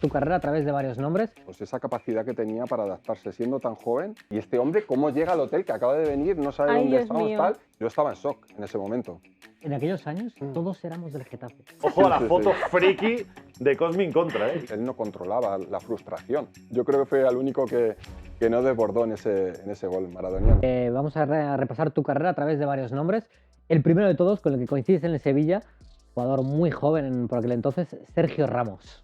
Tu carrera a través de varios nombres. Pues esa capacidad que tenía para adaptarse siendo tan joven. Y este hombre, ¿cómo llega al hotel que acaba de venir? No sabe Ay, dónde Dios estamos, mío. tal. Yo estaba en shock en ese momento. En aquellos años todos éramos del Getafe. Ojo a la Sí, sí, foto sí. friki de Cosmin contra, ¿eh? Él no controlaba la frustración. Yo creo que fue el único que no desbordó en ese gol maradoniano. Vamos a repasar tu carrera a través de varios nombres. El primero de todos, con el que coincides en el Sevilla, jugador muy joven por aquel entonces, Sergio Ramos.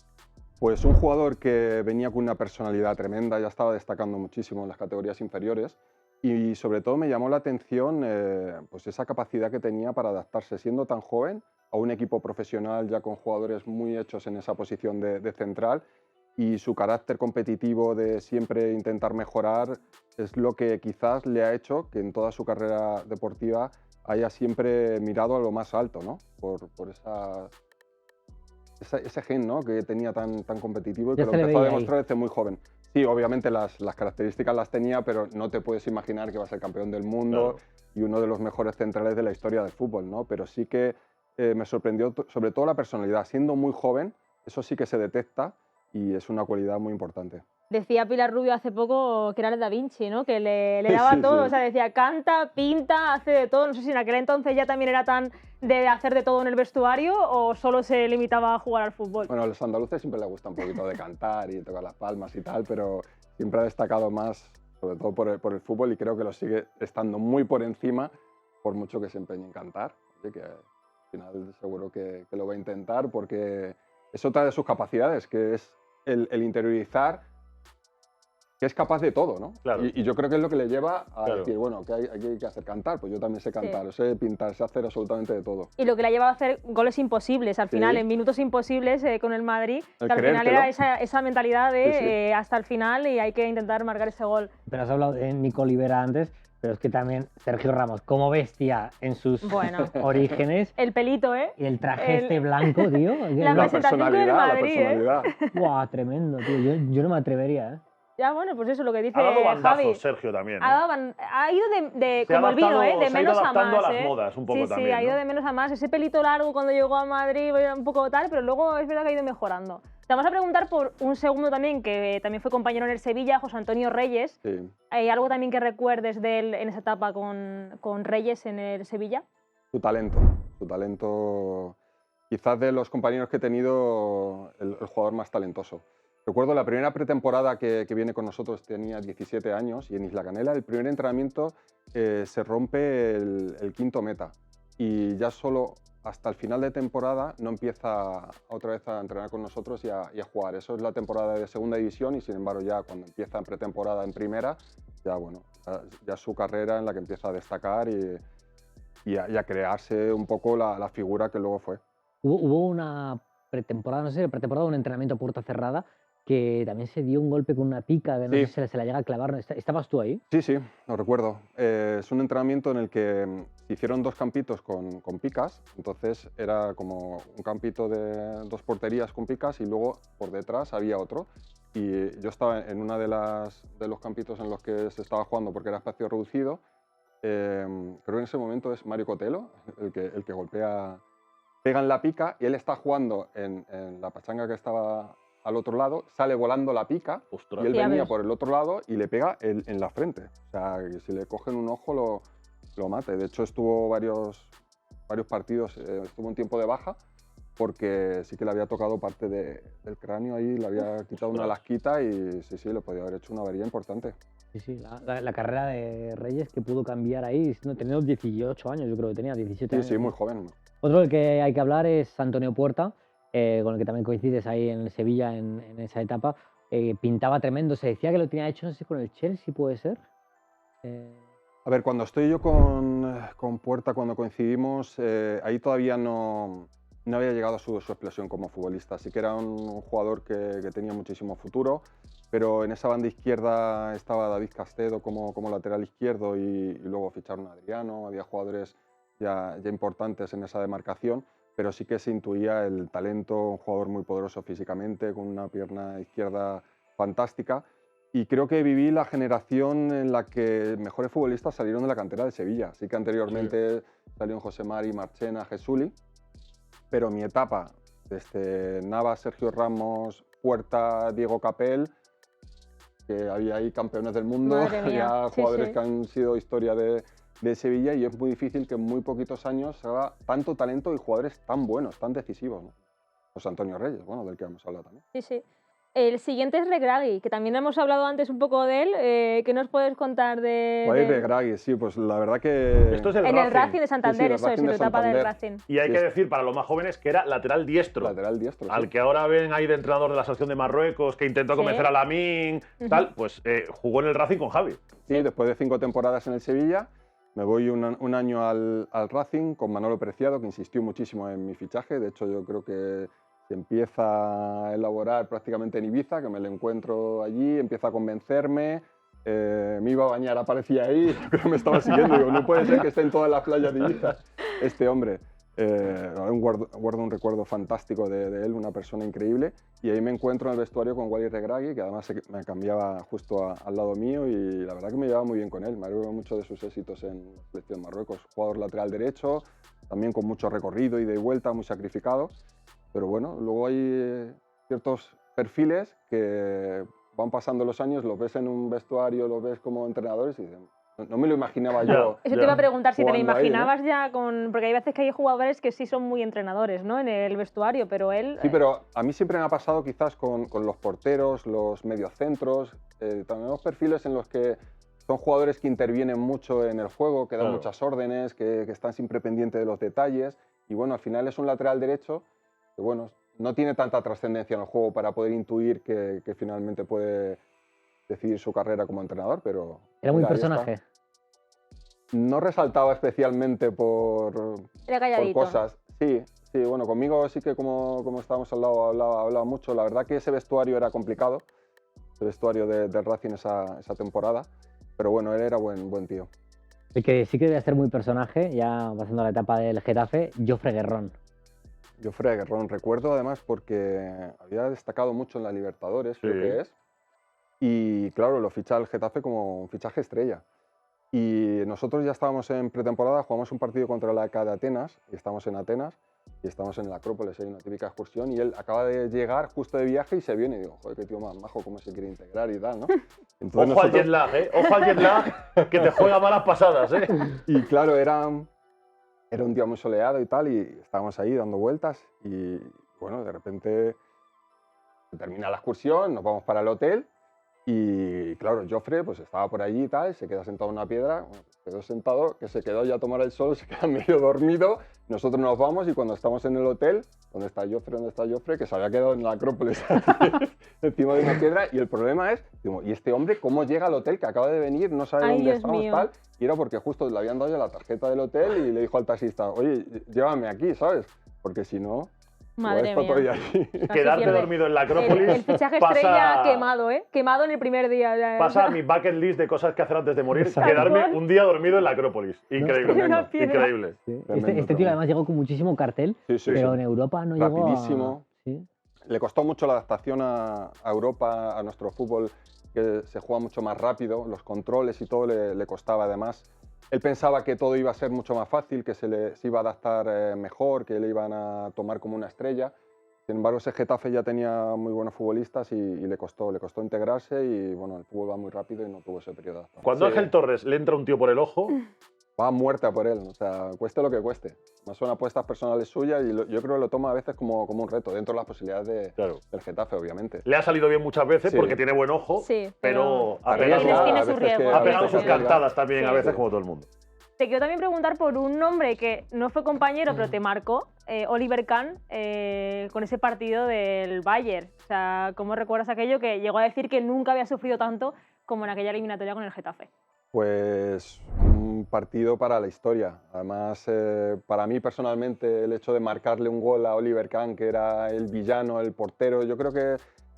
Pues un jugador que venía con una personalidad tremenda, ya estaba destacando muchísimo en las categorías inferiores y sobre todo me llamó la atención pues esa capacidad que tenía para adaptarse siendo tan joven a un equipo profesional ya con jugadores muy hechos en esa posición de central, y su carácter competitivo de siempre intentar mejorar es lo que quizás le ha hecho que en toda su carrera deportiva haya siempre mirado a lo más alto, ¿no? Por ese gen, ¿no?, que tenía tan competitivo y Ya que lo se le empezó a veía ahí. demostrar desde muy joven. Sí, obviamente las características las tenía, pero no te puedes imaginar que va a ser campeón del mundo y uno de los mejores centrales de la historia del fútbol, ¿no? Pero sí que me sorprendió sobre todo la personalidad. Siendo muy joven, eso sí que se detecta y es una cualidad muy importante. Decía Pilar Rubio hace poco que era el Da Vinci, ¿no? Que le daba Sí, todo, sí. o sea, decía canta, pinta, hace de todo. No sé si en aquel entonces ya también era tan de hacer de todo en el vestuario o solo se limitaba a jugar al fútbol. Bueno, a los andaluces siempre les gusta un poquito de cantar y tocar las palmas y tal, pero siempre ha destacado más, sobre todo por el fútbol, y creo que lo sigue estando muy por encima, por mucho que se empeñe en cantar. Así que al final seguro que lo va a intentar, porque es otra de sus capacidades, que es el interiorizar que es capaz de todo, ¿no? Claro. Y yo creo que es lo que le lleva a Claro. decir, bueno, que hay que hacer cantar, pues yo también sé cantar, sé pintar, sé hacer absolutamente de todo. Y lo que le ha llevado a hacer goles imposibles, al Sí. final, en minutos imposibles con el Madrid, El que al final creértelo. era esa mentalidad de Sí, sí. hasta el final y hay que intentar marcar ese gol. Pero has hablado de Nico Olivera antes, pero es que también Sergio Ramos, como bestia en sus Bueno. orígenes, El pelito, ¿eh? y el traje El- este blanco, tío. La La presentación con el personalidad, la Madrid, ¿eh? personalidad. Buah, tremendo, tío. Yo no me atrevería, ¿eh? Ya, bueno, pues eso, lo que dice Ha dado Javi. bandazos Sergio también, ¿eh? Ha ido de Se ha como el vino, adaptado- de se ha ido menos a adaptando más. a las modas un poco sí, también, sí, ha ido ¿no? de menos a más. Ese pelito largo cuando llegó a Madrid era un poco tal, pero luego es verdad que ha ido mejorando. Te vamos a preguntar por un segundo también, que también fue compañero en el Sevilla, José Antonio Reyes. Sí. ¿Hay algo también que recuerdes de él en esa etapa con Reyes en el Sevilla? Su talento, quizás de los compañeros que he tenido, el jugador más talentoso. Recuerdo la primera pretemporada que viene con nosotros, tenía 17 años, y en Isla Canela, el primer entrenamiento se rompe el quinto meta, y ya solo hasta el final de temporada no empieza otra vez a entrenar con nosotros y a jugar. Eso es la temporada de segunda división, y sin embargo ya cuando empieza en pretemporada en primera, ya bueno, ya su carrera en la que empieza a destacar y a crearse un poco la figura que luego fue. Hubo una pretemporada, no sé, pretemporada, un entrenamiento a puerta cerrada, que también se dio un golpe con una pica, que no Sí. sé si se la llega a clavar. ¿No? ¿Estabas tú ahí? Sí, sí, lo recuerdo. Es un entrenamiento en el que se hicieron dos campitos con picas, entonces era como un campito de dos porterías con picas y luego por detrás había otro. Y yo estaba en una de los campitos en los que se estaba jugando porque era espacio reducido. Creo que en ese momento es Mario Cotelo el que golpea, pega en la pica, y él está jugando en la pachanga que estaba al otro lado, sale volando la pica, Ostras. y él Ya venía ves. por el otro lado y le pega en la frente. O sea, que si le cogen un ojo lo mate. De hecho, estuvo varios partidos, estuvo un tiempo de baja, porque sí que le había tocado parte del cráneo ahí, le había quitado una lasquita y sí, le podía haber hecho una avería importante. Sí, sí, la carrera de Reyes que pudo cambiar ahí, teniendo 18 años, yo creo que tenía 17 Sí, años. sí, muy joven. Otro del que hay que hablar es Antonio Puerta, con el que también coincides ahí en el Sevilla en esa etapa. Pintaba tremendo, se decía que lo tenía hecho, no sé si con el Chelsea, puede ser. A ver, cuando estoy yo con Puerta, cuando coincidimos, ahí todavía no había llegado a su explosión como futbolista. Sí que era un jugador que tenía muchísimo futuro, pero en esa banda izquierda estaba David Castedo como lateral izquierdo, y luego ficharon a Adriano. Había jugadores ya importantes en esa demarcación, pero sí que se intuía el talento, un jugador muy poderoso físicamente, con una pierna izquierda fantástica. Y creo que viví la generación en la que mejores futbolistas salieron de la cantera de Sevilla. Sí que anteriormente salieron José Mari, Marchena, Jesuli, pero mi etapa, desde Navas, Sergio Ramos, Puerta, Diego Capel, que había ahí campeones del mundo, Madre mía, ya sí, jugadores sí. que han sido historia de Sevilla, y es muy difícil que en muy poquitos años se haga tanto talento y jugadores tan buenos, tan decisivos, ¿no? José Antonio Reyes, bueno, del que hemos hablado también. Sí, sí. El siguiente es Regragui, que también hemos hablado antes un poco de él. ¿Qué nos puedes contar de...? Guay Regragui, sí, pues la verdad que... Esto es el En el Racing de Sí, Santander, el eso es, Racing en de tu etapa del Santander. Racing. Y hay Sí, que es- decir para los más jóvenes que era lateral diestro. Lateral diestro, Al sí. que ahora ven ahí de entrenador de la selección de Marruecos, que intentó Sí. convencer a Lamine, tal, pues jugó en el Racing con Javi. Sí, después de 5 temporadas en el Sevilla, me voy un año al Racing con Manolo Preciado, que insistió muchísimo en mi fichaje. De hecho, yo creo que se empieza a elaborar prácticamente en Ibiza, que me lo encuentro allí, empieza a convencerme. Me iba a bañar, aparecía ahí, creo que me estaba siguiendo. Digo, no puede ser que esté en todas las playas de Ibiza este hombre. Guardo un recuerdo fantástico de él, una persona increíble. Y ahí me encuentro en el vestuario con Wally Regragui, que además me cambiaba justo al lado mío, y la verdad que me llevaba muy bien con él. Me alegro mucho de sus éxitos en la selección de Marruecos. Jugador lateral derecho, también con mucho recorrido, ida y vuelta, muy sacrificado. Pero bueno, luego hay ciertos perfiles que van pasando los años, los ves en un vestuario, los ves como entrenadores y dicen, no me lo imaginaba yo. Eso te iba a preguntar si te lo Jugando ahí, ¿no? imaginabas ya con... Porque hay veces que hay jugadores que sí son muy entrenadores, ¿no? En el vestuario, pero él... Sí, pero a mí siempre me ha pasado quizás con los porteros, los mediocentros, también los perfiles en los que son jugadores que intervienen mucho en el juego, que dan Claro. muchas órdenes, que están siempre pendientes de los detalles. Y bueno, al final es un lateral derecho que bueno, no tiene tanta trascendencia en el juego para poder intuir que finalmente puede decidir su carrera como entrenador, pero... Era muy mira, ahí está. personaje. No resaltaba especialmente Era por calladito. cosas. Sí, sí, bueno, conmigo sí que como estábamos al lado hablaba mucho. La verdad que ese vestuario era complicado, el vestuario del Racing esa temporada, pero bueno, él era buen tío. El que sí que debía ser muy personaje, ya pasando a la etapa del Getafe, Jofre Guerrón. Jofre Guerrón, recuerdo además porque había destacado mucho en la Libertadores, creo Sí. que es, y claro, lo ficha el Getafe como un fichaje estrella. Y nosotros ya estábamos en pretemporada, jugamos un partido contra la ECA de Atenas, y estamos en Atenas, y estamos en la Acrópolis, hay una típica excursión, y él acaba de llegar justo de viaje y se viene, y digo, joder, qué tío más majo, cómo se quiere integrar y tal, ¿no? Entonces Ojo al jet lag, ¿eh? Ojo al jet lag, que te juega malas pasadas, ¿eh? Y claro, era un día muy soleado y tal, y estábamos ahí dando vueltas, y bueno, de repente se termina la excursión, nos vamos para el hotel, y claro, Jofre pues estaba por allí y tal, se queda sentado en una piedra, bueno, quedó sentado, que se quedó ya a tomar el sol, se queda medio dormido, nosotros nos vamos y cuando estamos en el hotel, ¿dónde está Jofre? Que se había quedado en la Acrópolis encima de una piedra, y el problema es, digo, ¿y este hombre cómo llega al hotel que acaba de venir, no sabe Ay, dónde Dios estamos, mío. tal? Y era porque justo le habían dado ya la tarjeta del hotel y le dijo al taxista, oye, llévame aquí, ¿sabes? Porque si no, Madre igual está mía. todo ahí. Casi Quedarte pierde. dormido en la Acrópolis. El fichaje pasa- estrella quemado, ¿eh? Quemado en el primer día. ya. Pasa a mi bucket list de cosas que hacer antes de morir, Exacto. quedarme un día dormido en la Acrópolis. Increíble, En una piedra. increíble. Sí. Tremendo, Este tío tremendo. además llegó con muchísimo cartel, Sí, sí, pero sí. en Europa no llegó Rapidísimo. Sí. Le costó mucho la adaptación a Europa, a nuestro fútbol, que se juega mucho más rápido, los controles y todo le costaba. Además, él pensaba que todo iba a ser mucho más fácil, que se iba a adaptar mejor, que le iban a tomar como una estrella. Sin embargo, ese Getafe ya tenía muy buenos futbolistas y le costó integrarse, y bueno, el fútbol va muy rápido y no tuvo ese periodo de adaptación. Cuando Sí, Ángel Torres le entra un tío por el ojo, va a muerte a por él, o sea, cueste lo que cueste. Más son apuestas personales suyas y yo creo que lo toma a veces como un reto, dentro de las posibilidades claro. del Getafe, obviamente. Le ha salido bien muchas veces Sí. porque tiene buen ojo, Sí, pero ha Arriesga, pegado, tiene a sus veces que- riesgos. ha a pegado veces sus que arriesga. cantadas también, Sí. a veces Sí. como todo el mundo. Te quiero también preguntar por un nombre que no fue compañero, pero te marcó, Oliver Kahn, con ese partido del Bayern. O sea, ¿cómo recuerdas aquello que llegó a decir que nunca había sufrido tanto como en aquella eliminatoria con el Getafe? Pues un partido para la historia. Además, para mí personalmente, el hecho de marcarle un gol a Oliver Kahn, que era el villano, el portero, yo creo que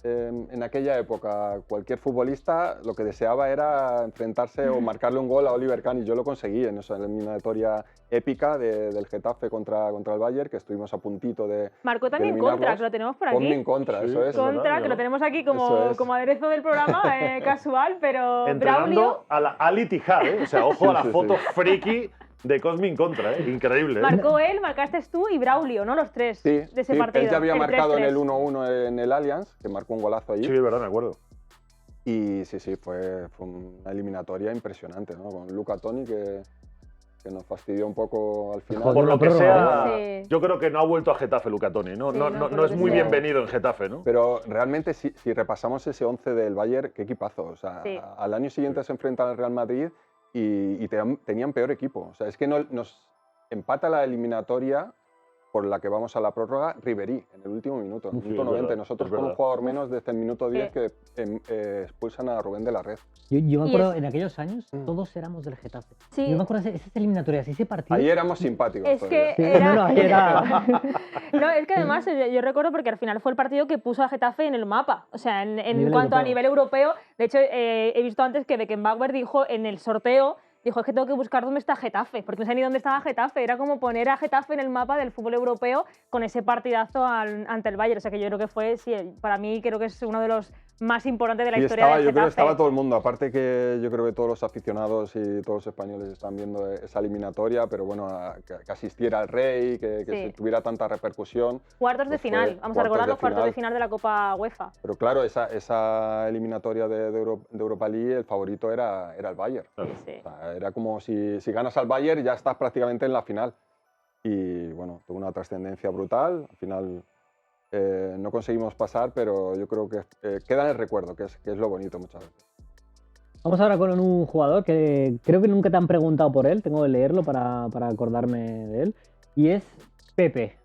en aquella época cualquier futbolista lo que deseaba era enfrentarse o marcarle un gol a Oliver Kahn, y yo lo conseguí en esa eliminatoria épica del Getafe contra el Bayern, que estuvimos a puntito de Marcó también eliminarlos. contra, que lo tenemos por Ponme aquí. en contra, Sí, eso es. es verdad, Contra, que ¿no? lo tenemos aquí Eso como, es. como aderezo del programa, casual, pero Braulio... Entrenando a la Al Ittihad, ¿eh? O sea, ojo a la Sí, sí, foto sí. friki de Cosmin contra, ¿eh? Increíble. ¿eh? Marcó él, marcaste tú y Braulio, ¿no? Los tres Sí, de ese sí, partido. él ya había el marcado en 3-3. el 1-1 en el Allianz, que marcó un golazo allí. Sí, es verdad, me acuerdo. Y sí, fue una eliminatoria impresionante, ¿no? Con Luca Toni, que nos fastidió un poco al final. Joder, Por lo la que prórroga, sea, Sí. yo creo que no ha vuelto a Getafe Luca Toni. No, Sí, no, no, no, por no lo es que muy sea. bienvenido en Getafe, ¿no? Pero realmente, si repasamos ese 11 del Bayern, qué equipazo. O sea, Sí. al año siguiente se enfrentan al Real Madrid y tenían peor equipo. O sea, es que nos empata la eliminatoria por la que vamos a la prórroga Ribery en el último minuto, Sí, minuto es 90. verdad, Nosotros es con un verdad. jugador menos desde el minuto 10 Que- que expulsan a Rubén de la Red. Yo me Y acuerdo, es- en aquellos años, Mm. todos éramos del Getafe. Sí. Yo me acuerdo de esas eliminatorias, ese partido. Ahí éramos simpáticos. Es todavía. que Sí, no, ahí era... No, es que además yo recuerdo porque al final fue el partido que puso a Getafe en el mapa. O sea, en nivel cuanto a europeo. nivel europeo. De hecho, he visto antes que Beckenbauer dijo en el sorteo, dijo, es que tengo que buscar dónde está Getafe, porque no sé ni dónde estaba Getafe. Era como poner a Getafe en el mapa del fútbol europeo con ese partidazo ante el Bayern. O sea, que yo creo que fue, sí, para mí creo que es uno de los más importantes de la Sí, historia del yo creo que Getafe. estaba todo el mundo. Aparte que yo creo que todos los aficionados y todos los españoles están viendo esa eliminatoria, pero bueno, que asistiera el Rey, que Sí. se tuviera tanta repercusión. Cuartos de Pues fue final, vamos a cuartos recordar de los cuartos de final. final de la Copa UEFA. Pero claro, esa eliminatoria de Europa League, el favorito era el Bayern. Sí. O sea, era como si ganas al Bayern ya estás prácticamente en la final. Y bueno, tuvo una trascendencia brutal. Al final no conseguimos pasar, pero yo creo que queda en el recuerdo, que es lo bonito muchas veces. Vamos ahora con un jugador que creo que nunca te han preguntado por él, tengo que leerlo para acordarme de él, y es Pepe.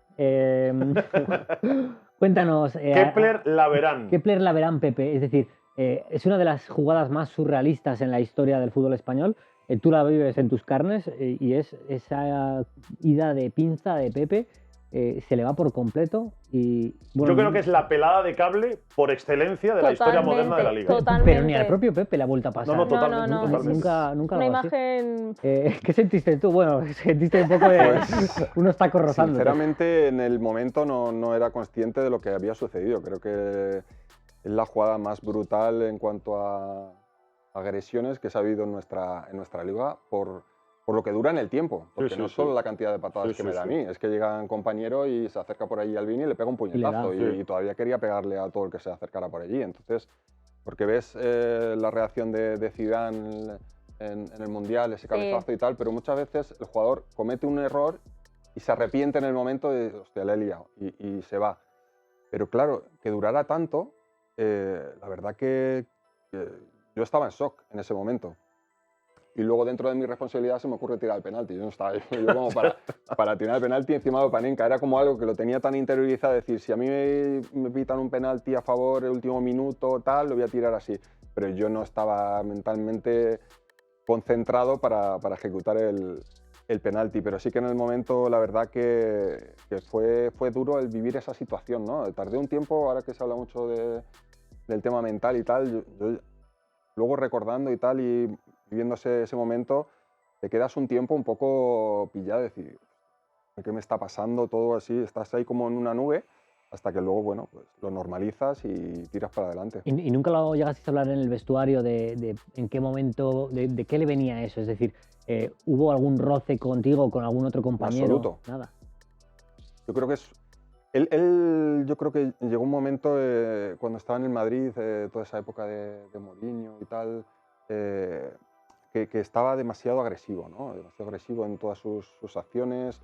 Cuéntanos. Kepler Laverán. Kepler Laverán Pepe, es decir, es una de las jugadas más surrealistas en la historia del fútbol español. Tú la vives en tus carnes y es esa ida de pinza de Pepe, se le va por completo y bueno, Yo creo que es la pelada de cable por excelencia de la historia moderna de la liga. Totalmente. pero ni al propio Pepe le ha vuelto a pasar. No, totalmente. No, no. totalmente. Nunca Una algo así. imagen... ¿Qué sentiste tú? Bueno, sentiste un poco de unos tacos rozando. Sinceramente, en el momento no era consciente de lo que había sucedido. Creo que es la jugada más brutal en cuanto a agresiones que se ha habido en nuestra liga por lo que dura en el tiempo. Porque Sí, no sí. solo la cantidad de patadas Sí, que sí, me da a sí. mí, es que llega un compañero y se acerca por allí al Vini y le pega un puñetazo. le da, sí. Y todavía quería pegarle a todo el que se acercara por allí. Entonces, porque ves la reacción de Zidane en el Mundial, ese cabezazo y tal, pero muchas veces el jugador comete un error y se arrepiente en el momento de, hostia, le he liado, y se va. Pero claro, que durara tanto, la verdad que yo estaba en shock en ese momento. Y luego dentro de mi responsabilidad se me ocurre tirar el penalti. Yo no estaba yo como para tirar el penalti encima de Panenka. Era como algo que lo tenía tan interiorizado, decir, si a mí me pitan un penalti a favor el último minuto tal, lo voy a tirar así. Pero yo no estaba mentalmente concentrado para ejecutar el penalti. Pero sí que en el momento la verdad que fue duro el vivir esa situación, ¿no? Tardé un tiempo, ahora que se habla mucho del tema mental y tal, yo luego recordando y tal y viviendo ese momento, te quedas un tiempo un poco pillado, decir, ¿qué me está pasando? Todo así, estás ahí como en una nube, hasta que luego, bueno, pues lo normalizas y tiras para adelante. ¿Y nunca lo llegasteis a hablar en el vestuario de en qué momento, de qué le venía eso? Es decir, ¿hubo algún roce contigo o con algún otro compañero? absoluto. Nada. Yo creo que es... Él, yo creo que llegó un momento cuando estaba en el Madrid, toda esa época de Mourinho y tal, que estaba demasiado agresivo, ¿no? Demasiado agresivo en todas sus acciones.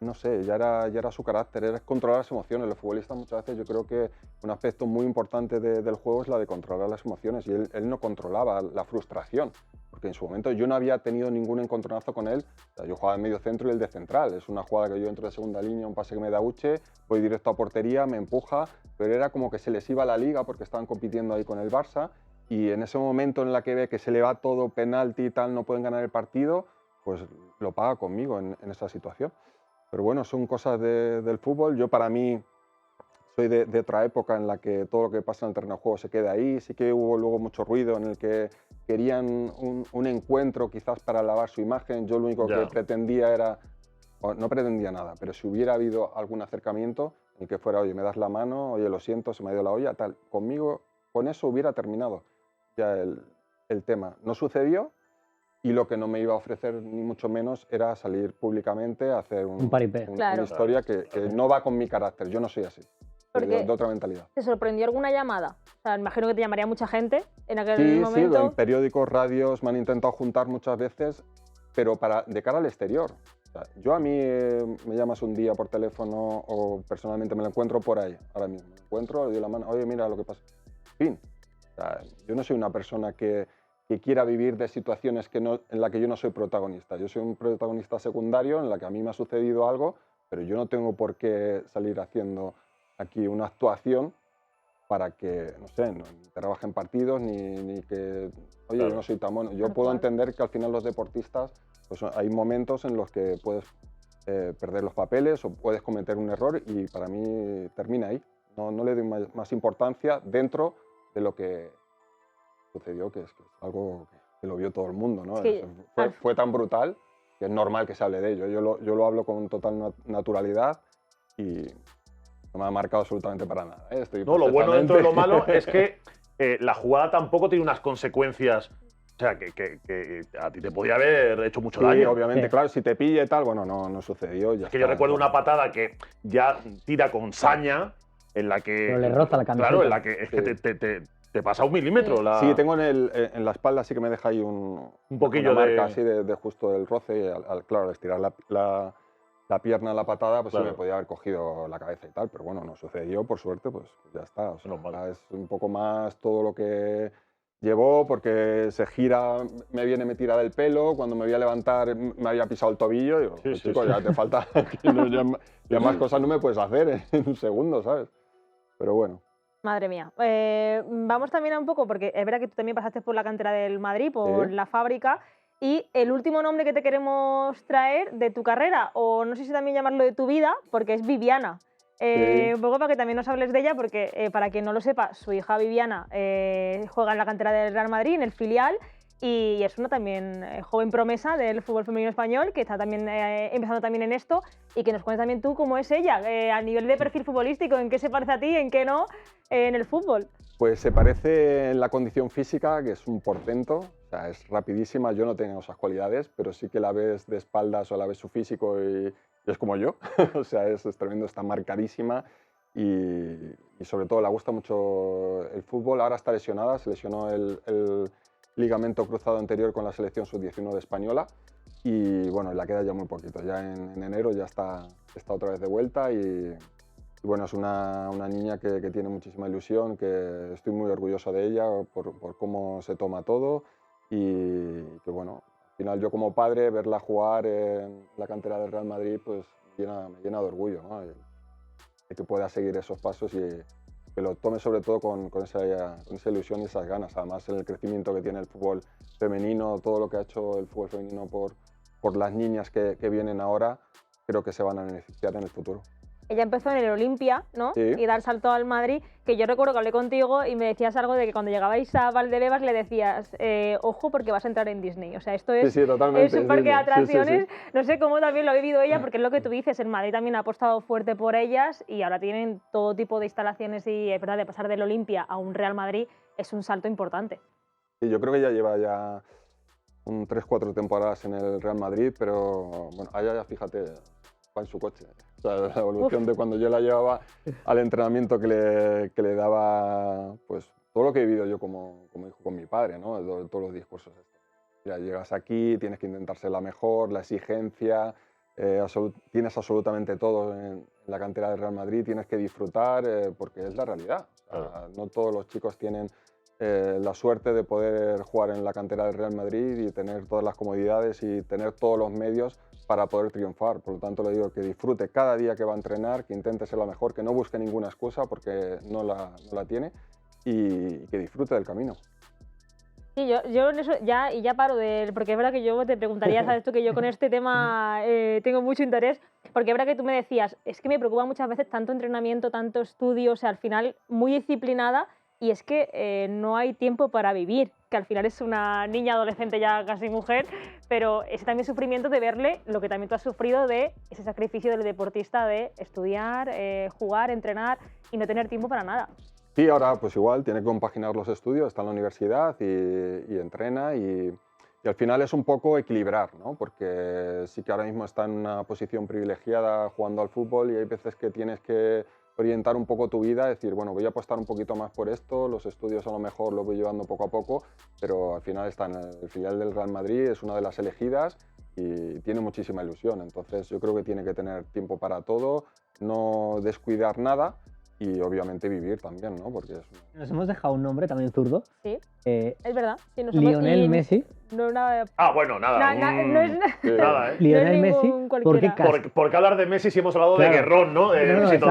No sé, ya era su carácter, era controlar las emociones. Los futbolistas muchas veces yo creo que un aspecto muy importante del juego es la de controlar las emociones y él no controlaba la frustración, porque en su momento yo no había tenido ningún encontronazo con él. O sea, yo jugaba en medio centro y él de central. Es una jugada que yo entro de segunda línea, un pase que me da Uche, voy directo a portería, me empuja, pero era como que se les iba la liga porque estaban compitiendo ahí con el Barça y en ese momento en la que ve que se le va todo, penalti y tal, no pueden ganar el partido, pues lo paga conmigo en esa situación. Pero bueno, son cosas del fútbol. Yo para mí soy de otra época en la que todo lo que pasa en el terreno de juego se queda ahí. Sí que hubo luego mucho ruido en el que querían un encuentro quizás para lavar su imagen. Yo lo único que pretendía era, no pretendía nada, pero si hubiera habido algún acercamiento en el que fuera, oye, me das la mano, oye, lo siento, se me ha ido la olla, tal. Conmigo, con eso hubiera terminado ya el tema. No sucedió. y lo que no me iba a ofrecer ni mucho menos era salir públicamente a hacer Un paripé. Claro. una historia que no va con mi carácter. Yo no soy así, soy Porque- de otra mentalidad. ¿Te sorprendió alguna llamada? O sea, imagino que te llamaría mucha gente en aquel Sí, en momento. periódicos, radios, me han intentado juntar muchas veces, pero de cara al exterior. O sea, yo a mí me llamas un día por teléfono o personalmente me lo encuentro por ahí, ahora mismo. Me encuentro, le doy la mano, oye, mira lo que pasa. Fin. O sea, yo no soy una persona que quiera vivir de situaciones en las que yo no soy protagonista. Yo soy un protagonista secundario en la que a mí me ha sucedido algo, pero yo no tengo por qué salir haciendo aquí una actuación para que, no sé, no trabaje en partidos ni que, oye, Claro. yo no soy tan bueno. Yo Tal puedo cual. entender que al final los deportistas, pues hay momentos en los que puedes perder los papeles o puedes cometer un error y para mí termina ahí. No le doy más importancia dentro de lo que sucedió, que es algo que lo vio todo el mundo, ¿no? Es que Fue tan brutal que es normal que se hable de ello. Yo lo hablo con total naturalidad y no me ha marcado absolutamente para nada. Estoy No, lo bueno dentro de lo malo perfectamente- es que la jugada tampoco tiene unas consecuencias. O sea, que a ti te podía haber hecho mucho Sí, daño. obviamente, Sí. claro, si te pille y tal, bueno, no sucedió. Ya Es que yo está. recuerdo una patada que ya tira con saña, en la que. Pero le roza la camiseta. Claro, en la que es que Sí. te pasa 1 milímetro. Sí. La... Sí, tengo en la espalda, sí que me deja ahí un poquillo una marca de- así de justo del roce. Y claro, al estirar la pierna a la patada, pues Claro. sí me podía haber cogido la cabeza y tal, pero bueno, no sucedió, por suerte, pues ya está. O sea, Menos mal. ahora es un poco más todo lo que llevó, porque se gira, me tira del pelo, cuando me voy a levantar me había pisado el tobillo, y digo, Sí, "Pues, sí, chico, sí. ya te falta, que ya más cosas no me puedes hacer en un segundo, ¿sabes? Pero bueno. Madre mía. Vamos también a un poco, porque es verdad que tú también pasaste por la cantera del Madrid, por Sí. la fábrica, y el último nombre que te queremos traer de tu carrera, o no sé si también llamarlo de tu vida, porque es Viviana. Sí. Un poco para que también nos hables de ella, porque para quien no lo sepa, su hija Viviana juega en la cantera del Real Madrid, en el filial, y es una también joven promesa del fútbol femenino español, que está también empezando también en esto, y que nos cuentes también tú cómo es ella, a nivel de perfil futbolístico, en qué se parece a ti, en qué no, en el fútbol. Pues se parece en la condición física, que es un portento, o sea, es rapidísima, yo no tengo esas cualidades, pero sí que la ves de espaldas o la ves su físico y es como yo, o sea, es tremendo, está marcadísima y sobre todo le gusta mucho el fútbol, ahora está lesionada, se lesionó el ligamento cruzado anterior con la selección sub-19 española y bueno, la queda ya muy poquito, ya en enero ya está otra vez de vuelta y bueno, es una niña que tiene muchísima ilusión, que estoy muy orgulloso de ella por cómo se toma todo y que bueno, al final yo como padre verla jugar en la cantera del Real Madrid pues me llena de orgullo, ¿no? De que pueda seguir esos pasos y que lo tome sobre todo con esa ilusión y esas ganas. Además, en el crecimiento que tiene el fútbol femenino, todo lo que ha hecho el fútbol femenino por las niñas que vienen ahora, creo que se van a beneficiar en el futuro. Ella empezó en el Olimpia, ¿no? Sí. Y dar salto al Madrid, que yo recuerdo que hablé contigo y me decías algo de que cuando llegabais a Valdebebas le decías, ojo porque vas a entrar en Disney. O sea, esto es, Sí, totalmente. es un parque de Disney. Sí, sí, sí. atracciones. No sé cómo también lo ha vivido ella, porque es lo que tú dices, el Madrid también ha apostado fuerte por ellas y ahora tienen todo tipo de instalaciones y es verdad, de pasar del Olimpia a un Real Madrid es un salto importante. Sí, yo creo que ella lleva ya 3-4 temporadas en el Real Madrid, pero bueno, allá ya fíjate, va en su coche. O sea, la evolución de cuando yo la llevaba al entrenamiento que le daba, pues todo lo que he vivido yo como hijo con mi padre, ¿no? Todos los discursos. Ya llegas aquí, tienes que intentar ser la mejor, la exigencia, tienes absolutamente todo en la cantera del Real Madrid, tienes que disfrutar porque es la realidad. O sea, no todos los chicos tienen la suerte de poder jugar en la cantera del Real Madrid y tener todas las comodidades y tener todos los medios para poder triunfar. Por lo tanto, le digo que disfrute cada día que va a entrenar, que intente ser la mejor, que no busque ninguna excusa porque no la tiene y que disfrute del camino. Sí, yo en eso ya paro porque es verdad que yo te preguntaría, sabes tú, que yo con este tema tengo mucho interés, porque es verdad que tú me decías, es que me preocupa muchas veces tanto entrenamiento, tanto estudio, o sea, al final muy disciplinada y es que no hay tiempo para vivir, que al final es una niña adolescente ya casi mujer, pero ese también sufrimiento de verle lo que también tú has sufrido de ese sacrificio del deportista de estudiar, jugar, entrenar y no tener tiempo para nada. Sí, ahora pues igual tiene que compaginar los estudios, está en la universidad y entrena y Y al final es un poco equilibrar, ¿no? Porque sí que ahora mismo está en una posición privilegiada jugando al fútbol y hay veces que tienes que orientar un poco tu vida, decir, bueno, voy a apostar un poquito más por esto, los estudios a lo mejor los voy llevando poco a poco, pero al final está en el filial del Real Madrid, es una de las elegidas y tiene muchísima ilusión. Entonces yo creo que tiene que tener tiempo para todo, no descuidar nada y obviamente vivir también, ¿no? Porque es Nos hemos dejado un nombre también zurdo. Sí, Eh, es verdad. Sí, no somos- Lionel y Messi. No, nada, Bueno, nada. no es Nada, ¿eh? Lionel ningún Messi, cualquiera. porque ¿Por qué hablar de Messi si hemos hablado Claro. de Guerrón, no? Sí, exacto.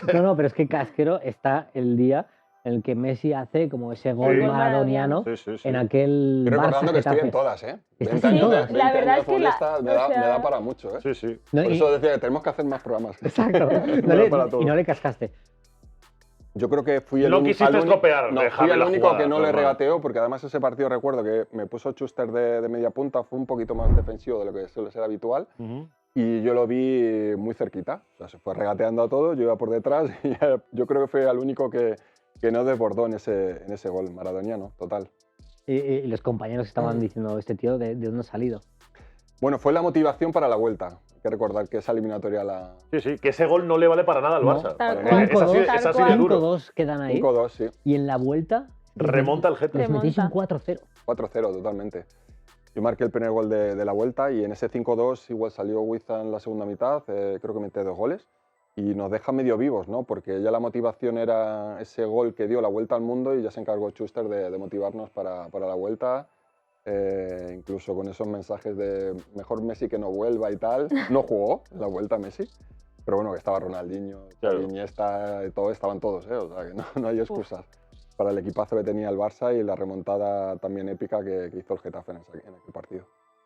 total. No, pero es que casquero está el día en el que Messi hace como ese gol Sí. maradoniano Sí. en aquel Estoy recordando Barça que estoy en Getafe. todas, ¿eh? Estás 20 en años todas. de- 20 La verdad años es que la- futbolista me o sea- da para mucho, ¿eh? Sí. No, Por y- eso decía que tenemos que hacer más programas. Exacto. Para todo. Y no le cascaste. Yo creo que fui el No único. quisiste estropear, No, fui dejarle el la único jugada, que no le normal. regateó, porque además ese partido recuerdo que me puso Schuster de media punta, fue un poquito más defensivo de lo que suele ser habitual. Y yo lo vi muy cerquita. O sea, se fue regateando a todo, yo iba por detrás y yo creo que fue el único que no desbordó en ese gol maradoniano, total. Y los compañeros estaban diciendo, este tío, ¿de dónde ha salido? Bueno, fue la motivación para la vuelta. Hay que recordar que esa eliminatoria la Sí, que ese gol no le vale para nada al No. Barça. Tal Para cual. nada. Es así, Tal es así cual. de duro. 5-2 quedan ahí. 5-2, sí. Y en la vuelta Remonta el Getafe. los metéis un Remonta. 4-0. 4-0 totalmente. Yo marqué el primer gol de la vuelta y en ese 5-2 igual salió Huiza en la segunda mitad, creo que metió 2 goles y nos deja medio vivos, ¿no? Porque ya la motivación era ese gol que dio la vuelta al mundo y ya se encargó Schuster de motivarnos para la vuelta, incluso con esos mensajes de mejor Messi que no vuelva y tal. No jugó en la vuelta Messi, pero bueno, que estaba Ronaldinho, Claro. Iniesta, todo, estaban todos, o sea que no hay excusas. Para el equipazo que tenía el Barça y la remontada también épica que hizo el Getafe en aquel partido.